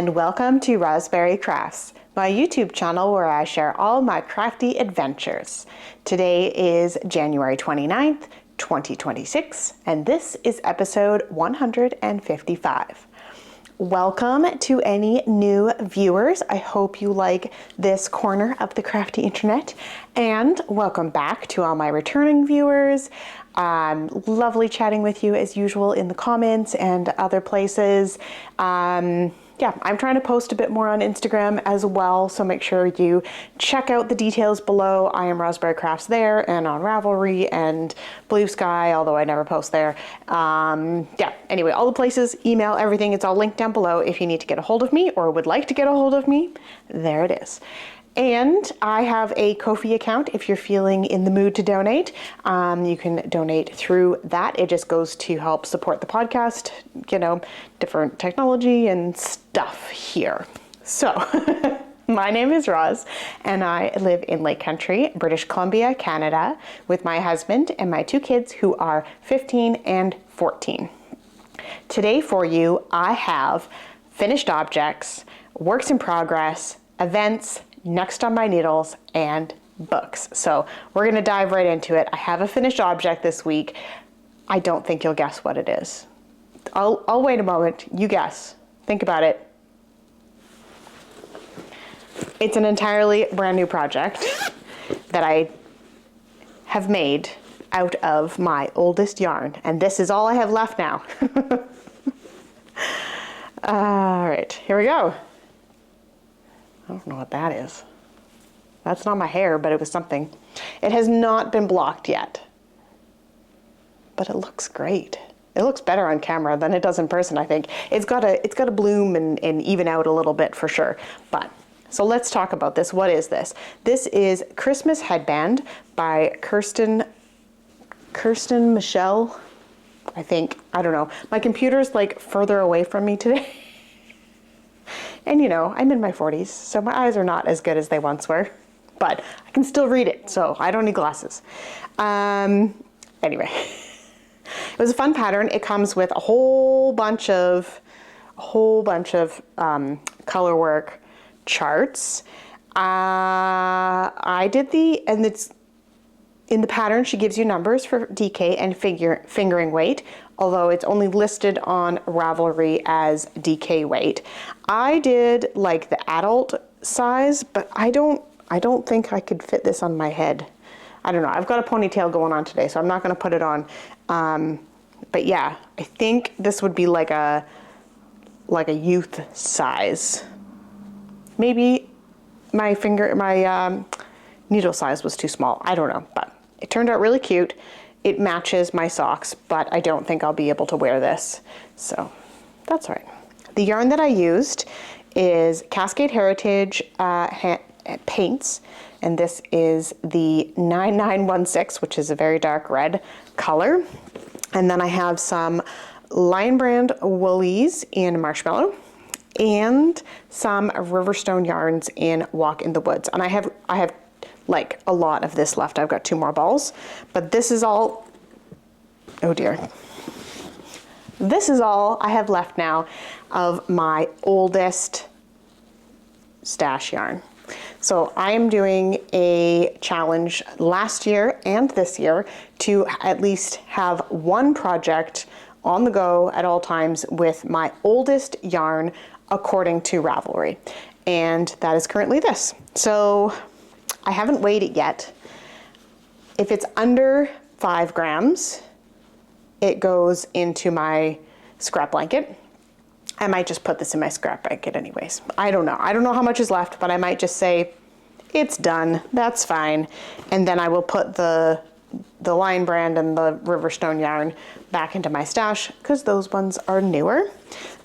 and welcome to Rosberry Crafts, my YouTube channel where I share all my crafty adventures. Today is January 29th, 2026, and this is episode 155. Welcome to any new viewers. I hope you like this corner of the crafty internet, and welcome back to all my returning viewers. Lovely chatting with you as usual in the comments and other places. Yeah, I'm trying to post a bit more on Instagram as well, so make sure you check out the details below. I am Rosberry Crafts there, and on Ravelry and Blue Sky, although I never post there. Yeah, anyway, all the places, email, everything, it's all linked down below. If you need to get a hold of me or would like to get a hold of me, there it is. And I have a Ko-fi account if you're feeling in the mood to donate. You can donate through that. It just goes to help support the podcast, you know, different technology and stuff here. So my name is Roz and I live in Lake Country, British Columbia, Canada, with my husband and my two kids who are 15 and 14. Today for you, I have finished objects, works in progress, events, next on my needles, and books. So we're gonna dive right into it. I have a finished object this week. I don't think you'll guess what it is. I'll wait a moment. You guess. Think about it. It's an entirely brand new project that I have made out of my oldest yarn, and this is all I have left now. All right, here we go. I don't know what that is. That's not my hair, but it was something. It has not been blocked yet, but it looks great. It looks better on camera than it does in person, I think. It's got to bloom and even out a little bit for sure. But so let's talk about this. What is this? This is Christmas Headband by Kirsten Michelle, I think. I don't know. My computer's like further away from me today. And you know, I'm in my 40s, so my eyes are not as good as they once were, but I can still read it, so I don't need glasses. Anyway, it was a fun pattern. It comes with a whole bunch of color work charts. I did and it's in the pattern. She gives you numbers for DK and fingering weight, although it's only listed on Ravelry as DK weight. I did like the adult size, but I don't think I could fit this on my head. I don't know. I've got a ponytail going on today, so I'm not going to put it on. But yeah, I think this would be like a youth size. Maybe my needle size was too small. I don't know, but it turned out really cute. It matches my socks, but I don't think I'll be able to wear this. So that's all right. The yarn that I used is Cascade Heritage paints, and this is the 9916, which is a very dark red color. And then I have some Lion Brand woolies in Marshmallow and some Riverstone yarns in Walk in the Woods. And I have like a lot of this left. I've got 2 more balls, but this is all, oh dear. This is all I have left now of my oldest stash yarn. So I am doing a challenge last year and this year to at least have one project on the go at all times with my oldest yarn according to Ravelry. And that is currently this. So I haven't weighed it yet. If it's under 5 grams, it goes into my scrap blanket. I might just put this in my scrap blanket anyways. I don't know. I don't know how much is left, but I might just say, it's done, that's fine. And then I will put the Lion Brand and the Riverstone yarn back into my stash because those ones are newer.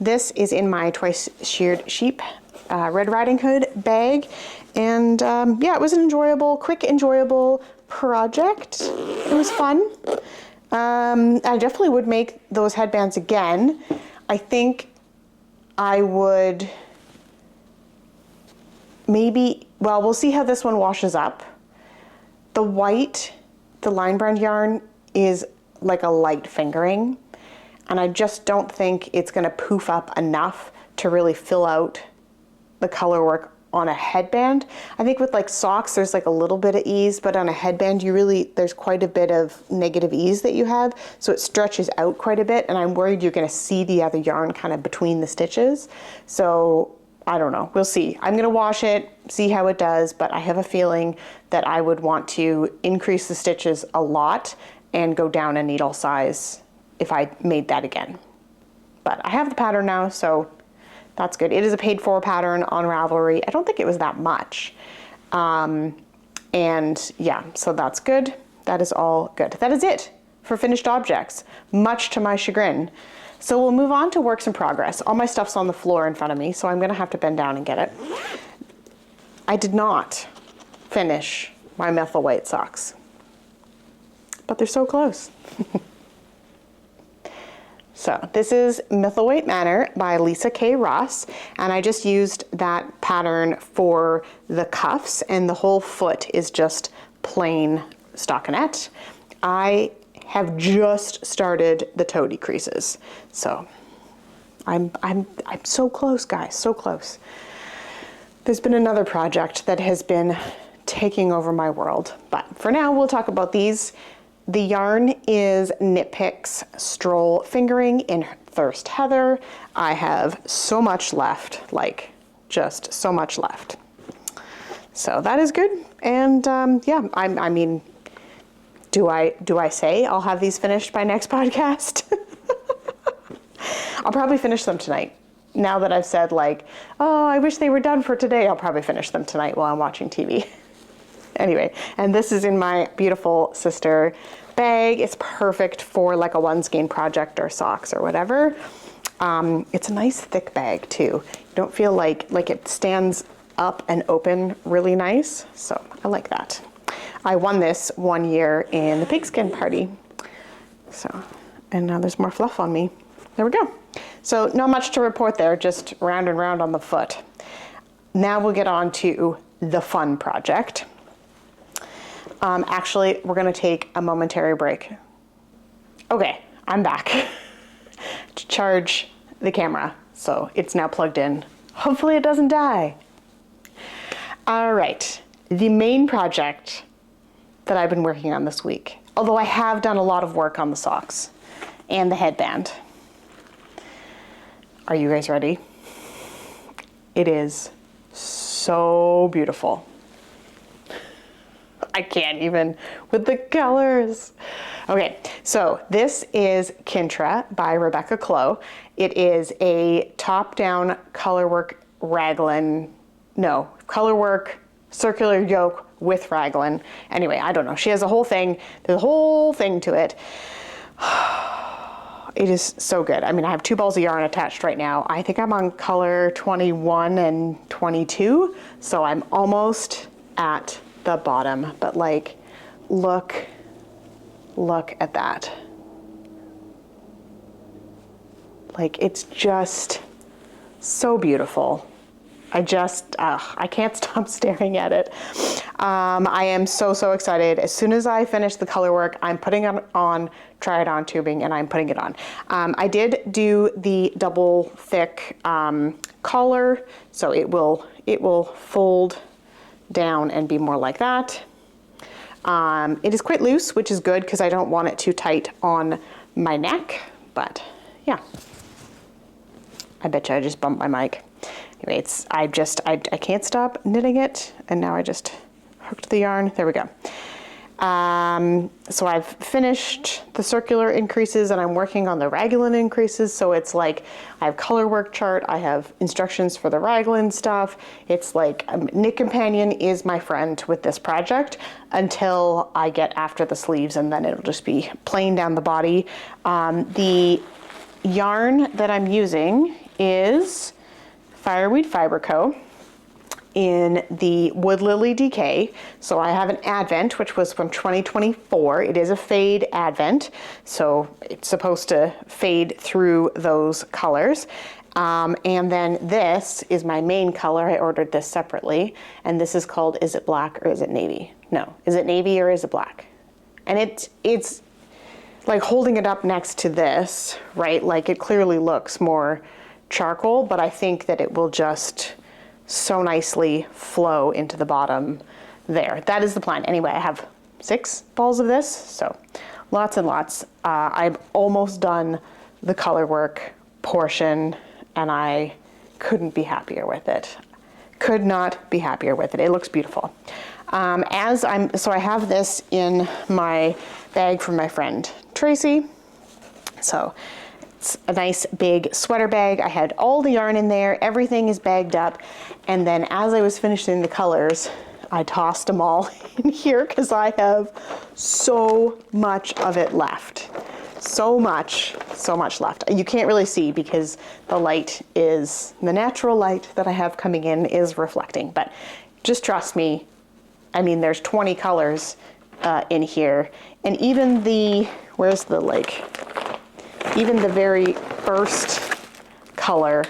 This is in my Twice Sheared Sheep Red Riding Hood bag. And yeah, it was an quick, enjoyable project. It was fun. I definitely would make those headbands again. I think I would maybe, well, we'll see how this one washes up. The Lion Brand yarn is like a light fingering, and I just don't think it's gonna poof up enough to really fill out the color work on a headband. I think with like socks, there's like a little bit of ease, but on a headband, there's quite a bit of negative ease that you have. So it stretches out quite a bit, and I'm worried you're gonna see the other yarn kind of between the stitches. So I don't know, we'll see. I'm gonna wash it, see how it does, but I have a feeling that I would want to increase the stitches a lot and go down a needle size if I made that again. But I have the pattern now, so that's good. It is a paid for pattern on Ravelry. I don't think it was that much. And yeah, so that's good. That is all good. That is it for finished objects, much to my chagrin. So we'll move on to works in progress. All my stuff's on the floor in front of me, so I'm gonna have to bend down and get it. I did not finish my methyl white socks, but they're so close. So this is Methyl White Manor by Lisa K. Ross, and I just used that pattern for the cuffs, and the whole foot is just plain stockinette. I have just started the toe decreases, so I'm so close, guys, so close. There's been another project that has been taking over my world, but for now we'll talk about these. The yarn is Knit Picks Stroll Fingering in Thirst Heather. I have so much left, like just so much left. So that is good. And yeah, I mean, do I say I'll have these finished by next podcast? I'll probably finish them tonight. Now that I've said like, oh, I wish they were done for today, I'll probably finish them tonight while I'm watching TV. Anyway, and this is in my beautiful sister bag. It's perfect for like a one skein project or socks or whatever. It's a nice thick bag too. You don't feel like it stands up and open really nice. So I like that. I won this one year in the pigskin party. So, and now there's more fluff on me. There we go. So not much to report there, just round and round on the foot. Now we'll get on to the fun project. Actually, we're gonna take a momentary break. Okay, I'm back to charge the camera. So it's now plugged in. Hopefully it doesn't die. All right, the main project that I've been working on this week, although I have done a lot of work on the socks and the headband. Are you guys ready? It is so beautiful. I can't even with the colors. Okay, so this is Kintra by Rebecca Clow. It is a top-down colorwork raglan, no, colorwork circular yoke with raglan. Anyway, I don't know. She has a whole thing. There's a whole thing to it. It is so good. I mean, I have 2 balls of yarn attached right now. I think I'm on color 21 and 22, so I'm almost at the bottom, but like, look at that. Like, it's just so beautiful. I can't stop staring at it. I am so excited. As soon as I finish the color work, I'm putting it on, try it on tubing, and I'm putting it on. I did do the double thick collar, so it will fold down and be more like that. It is quite loose, which is good because I don't want it too tight on my neck, but yeah. I bet you I just bumped my mic. Anyway, I can't stop knitting it, and now I just hooked the yarn. There we go. So I've finished the circular increases and I'm working on the raglan increases. So it's like, I have color work chart, I have instructions for the raglan stuff. It's like Knit Companion is my friend with this project until I get after the sleeves, and then it'll just be plain down the body. The yarn that I'm using is Fireweed Fiber Co. in the Wood Lily DK. So I have an Advent, which was from 2024. It is a fade Advent, so it's supposed to fade through those colors. And then this is my main color. I ordered this separately, and this is called Is It Black or Is It Navy? No, Is It Navy or Is It Black? And it's like holding it up next to this, right? Like it clearly looks more charcoal, but I think that it will just so nicely flow into the bottom there. That is the plan. Anyway, I have 6 balls of this, so lots and lots. I'm almost done the color work portion, and I couldn't be happier with it. Could not be happier with it. It looks beautiful. So I have this in my bag from my friend Tracy. So it's a nice big sweater bag. I had all the yarn in there. Everything is bagged up. And then as I was finishing the colors, I tossed them all in here because I have so much of it left. So much left. You can't really see because the natural light that I have coming in is reflecting, but just trust me. I mean, there's 20 colors in here, and even the very first color,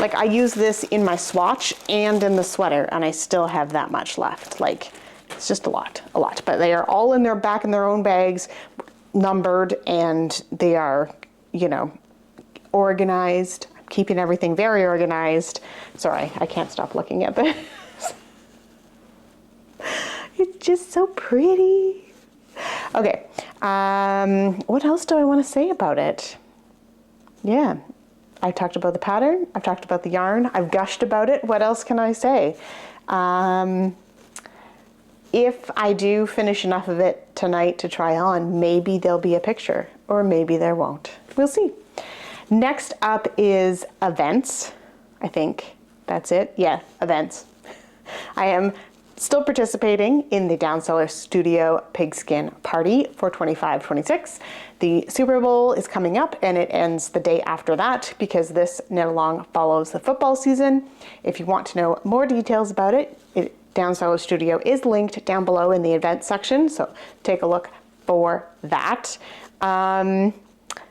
like I use this in my swatch and in the sweater, and I still have that much left. Like, it's just a lot, but they are all in their own bags, numbered, and they are, organized. I'm keeping everything very organized. Sorry, I can't stop looking at this. It's just so pretty. Okay, what else do I want to say about it? Yeah, I talked about the pattern. I've talked about the yarn. I've gushed about it. What else can I say? If I do finish enough of it tonight to try on, maybe there'll be a picture, or maybe there won't. We'll see. Next up is events. I think that's it. Yeah, events. I am still participating in the Down Cellar Studio Pigskin Party for 25-26. The Super Bowl is coming up, and it ends the day after that because this knit along follows the football season. If you want to know more details about it, Down Cellar Studio is linked down below in the events section, so take a look for that.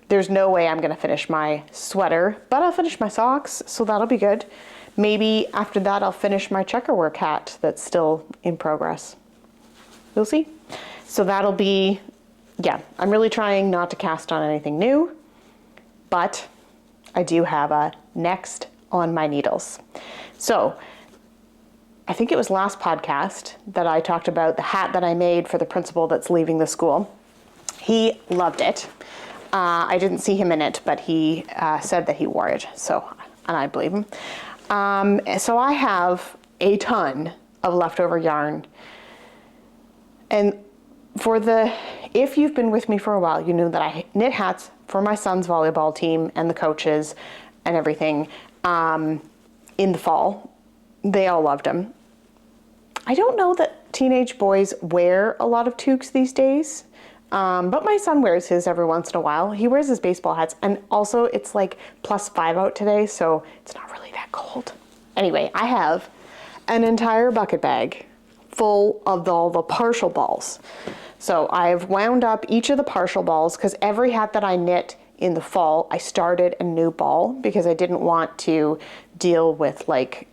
There's no way I'm going to finish my sweater, but I'll finish my socks, so that'll be good. Maybe after that I'll finish my checkerwork hat that's still in progress. We'll see. So that'll be, yeah, I'm really trying not to cast on anything new, but I do have a next on my needles. So I think it was last podcast that I talked about the hat that I made for the principal that's leaving the school. He loved it. I didn't see him in it, but he said that he wore it, and I believe him. So I have a ton of leftover yarn, and if you've been with me for a while, you know that I knit hats for my son's volleyball team and the coaches and everything in the fall. They all loved them. I don't know that teenage boys wear a lot of toques these days, but my son wears his every once in a while. He wears his baseball hats, and also it's like +5 out today, so it's not really that cold. Anyway, I have an entire bucket bag full of all the partial balls. So I've wound up each of the partial balls because every hat that I knit in the fall, I started a new ball because I didn't want to deal with like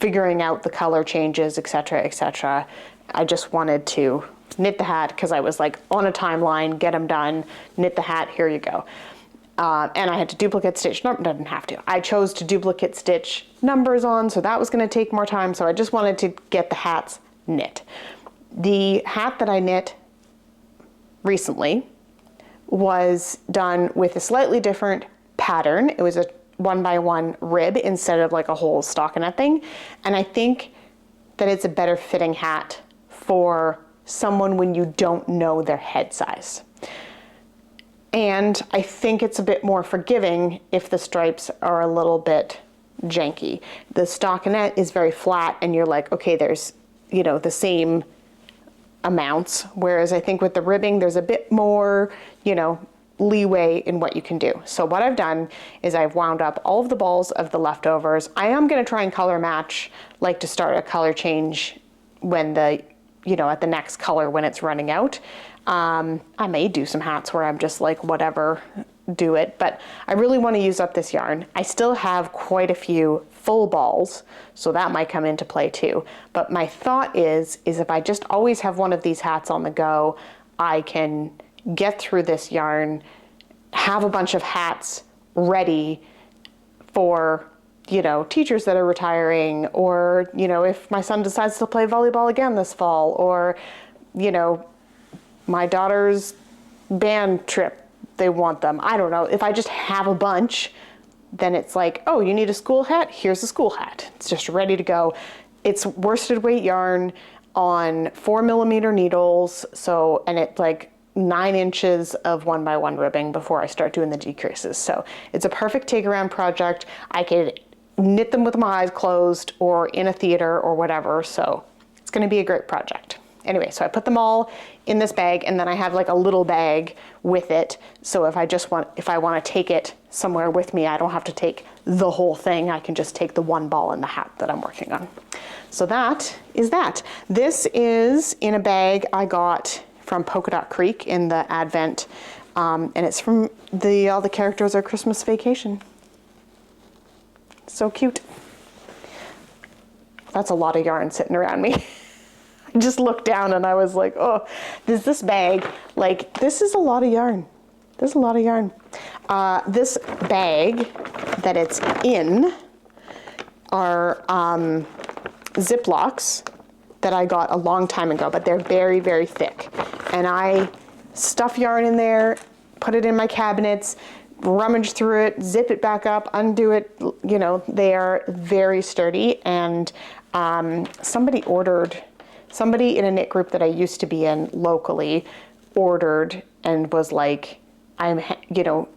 figuring out the color changes, etc., etc. I just wanted to knit the hat because I was like on a timeline, get them done, knit the hat, here you go. And I had to duplicate stitch, no, didn't have to. I chose to duplicate stitch numbers on, so that was gonna take more time, so I just wanted to get the hats knit. The hat that I knit recently was done with a slightly different pattern. It was a 1x1 rib instead of like a whole stockinette thing. And I think that it's a better fitting hat for someone when you don't know their head size. And I think it's a bit more forgiving if the stripes are a little bit janky. The stockinette is very flat and you're like, okay, there's, you know, the same amounts. Whereas I think with the ribbing, there's a bit more, you know, leeway in what you can do. So what I've done is I've wound up all of the balls of the leftovers. I am going to try and color match, like to start a color change when the, you know, at the next color when it's running out. I may do some hats where I'm just like, whatever, do it. But I really want to use up this yarn. I still have quite a few full balls, so that might come into play too. But my thought is if I just always have one of these hats on the go, I can get through this yarn, have a bunch of hats ready for, you know, teachers that are retiring, or, you know, if my son decides to play volleyball again this fall, or, you know, my daughter's band trip, they want them. I don't know. If I just have a bunch, then it's like, oh, you need a school hat? Here's a school hat. It's just ready to go. It's worsted weight yarn on 4mm needles. So, and it's like 9 inches of 1x1 ribbing before I start doing the decreases. So it's a perfect take around project. I could knit them with my eyes closed or in a theater or whatever. So it's going to be a great project. Anyway, so I put them all in this bag, and then I have like a little bag with it. So if I want to take it somewhere with me, I don't have to take the whole thing. I can just take the one ball and the hat that I'm working on. So that is that. This is in a bag I got from Polka Dot Creek in the Advent, and it's from all the characters are Christmas Vacation. So cute. That's a lot of yarn sitting around me. I just looked down and I was like, oh, this bag, like, this is a lot of yarn. There's a lot of yarn. This bag that it's in are Ziplocs that I got a long time ago, but they're very, very thick. And I stuff yarn in there, put it in my cabinets, rummage through it, zip it back up, undo it. You know, they are very sturdy. And somebody in a knit group that I used to be in locally ordered and was like, you know,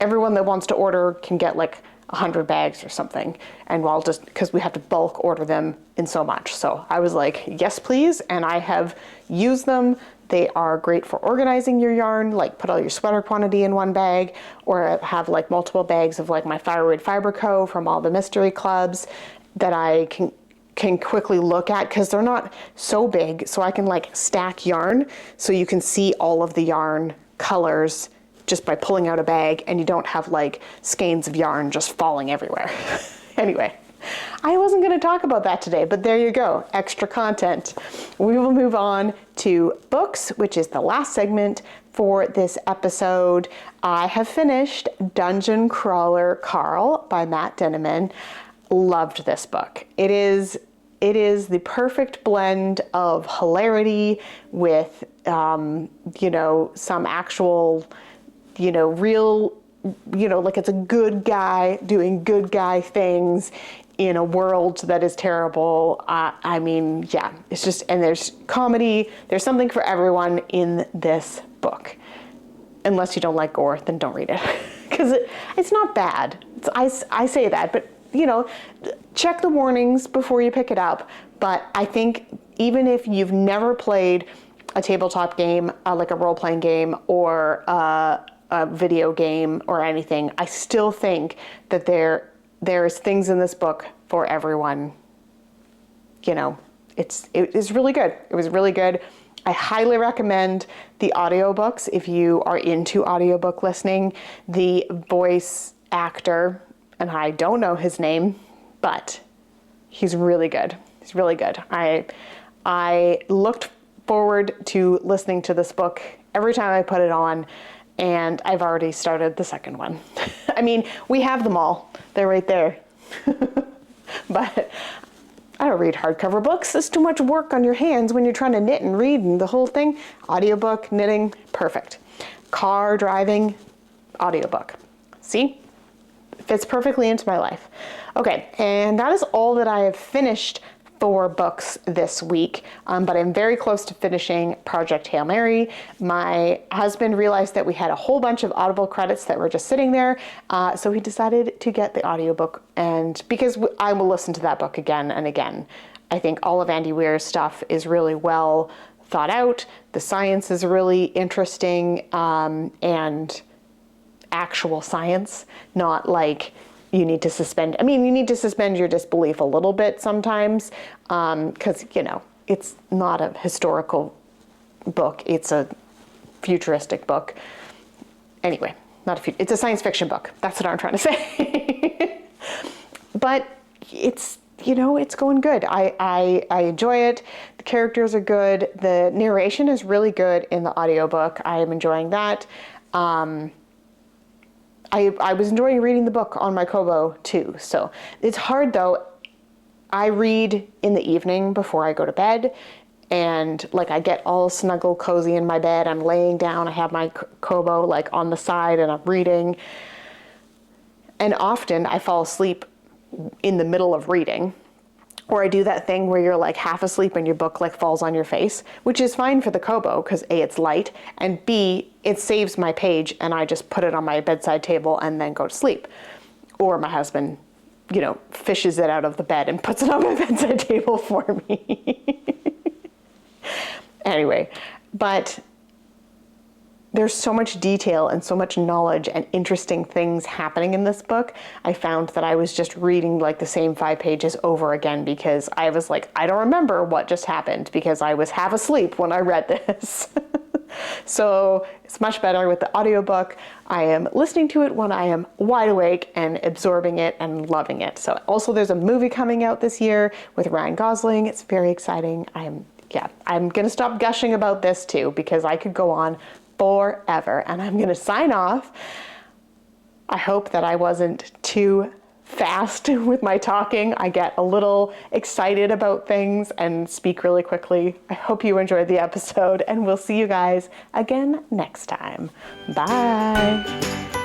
everyone that wants to order can get like 100 bags or something. And because we have to bulk order them in so much. So I was like, yes, please. And I have used them. They are great for organizing your yarn, like put all your sweater quantity in one bag, or have like multiple bags of like my Thyroid Fiber Co. from all the mystery clubs that I can quickly look at, because they're not so big, so I can like stack yarn so you can see all of the yarn colors just by pulling out a bag, and you don't have like skeins of yarn just falling everywhere. Anyway, I wasn't going to talk about that today, but there you go, extra content. We will move on to books, which is the last segment for this episode. I have finished Dungeon Crawler Carl by Matt Dinniman. Loved this book. It is the perfect blend of hilarity with, you know, some actual, you know, real, you know, like it's a good guy doing good guy things in a world that is terrible. I mean, yeah, it's just, and there's comedy, there's something for everyone in this book. Unless you don't like gore, then don't read it. Because it's not bad. I say that, but you know, check the warnings before you pick it up. But I think even if you've never played a tabletop game, like a role-playing game or a video game or anything, I still think that there's things in this book for everyone. You know, it is really good. It was really good. I highly recommend the audiobooks if you are into audiobook listening. The voice actor, and I don't know his name, but he's really good. He's really good. I looked forward to listening to this book every time I put it on, and I've already started the second one. I mean, we have them all. They're right there. But I don't read hardcover books. It's too much work on your hands when you're trying to knit and read and the whole thing. Audiobook, knitting, perfect. Car driving, audiobook. See? Fits perfectly into my life. Okay, and that is all that I have finished for books this week, but I'm very close to finishing Project Hail Mary. My husband realized that we had a whole bunch of Audible credits that were just sitting there, so he decided to get the audiobook, and because I will listen to that book again and again. I think all of Andy Weir's stuff is really well thought out. The science is really interesting, and actual science, not like you need to suspend. I mean, you need to suspend your disbelief a little bit sometimes, because, you know, it's not a historical book. It's a futuristic book. Anyway, it's a science fiction book. That's what I'm trying to say. But it's, you know, it's going good. I enjoy it. The characters are good. The narration is really good in the audiobook. I am enjoying that. I was enjoying reading the book on my Kobo too. So it's hard though. I read in the evening before I go to bed, and like I get all snuggle cozy in my bed. I'm laying down, I have my Kobo like on the side and I'm reading. And often I fall asleep in the middle of reading. Or I do that thing where you're like half asleep and your book like falls on your face, which is fine for the Kobo because A, it's light, and B, it saves my page and I just put it on my bedside table and then go to sleep. Or my husband, you know, fishes it out of the bed and puts it on my bedside table for me. Anyway, but there's so much detail and so much knowledge and interesting things happening in this book. I found that I was just reading like the same 5 pages over again because I was like, I don't remember what just happened because I was half asleep when I read this. So it's much better with the audiobook. I am listening to it when I am wide awake and absorbing it and loving it. So also there's a movie coming out this year with Ryan Gosling. It's very exciting. I'm gonna stop gushing about this too because I could go on forever, and I'm gonna sign off. I hope that I wasn't too fast with my talking. I get a little excited about things and speak really quickly. I hope you enjoyed the episode, and we'll see you guys again next time. Bye.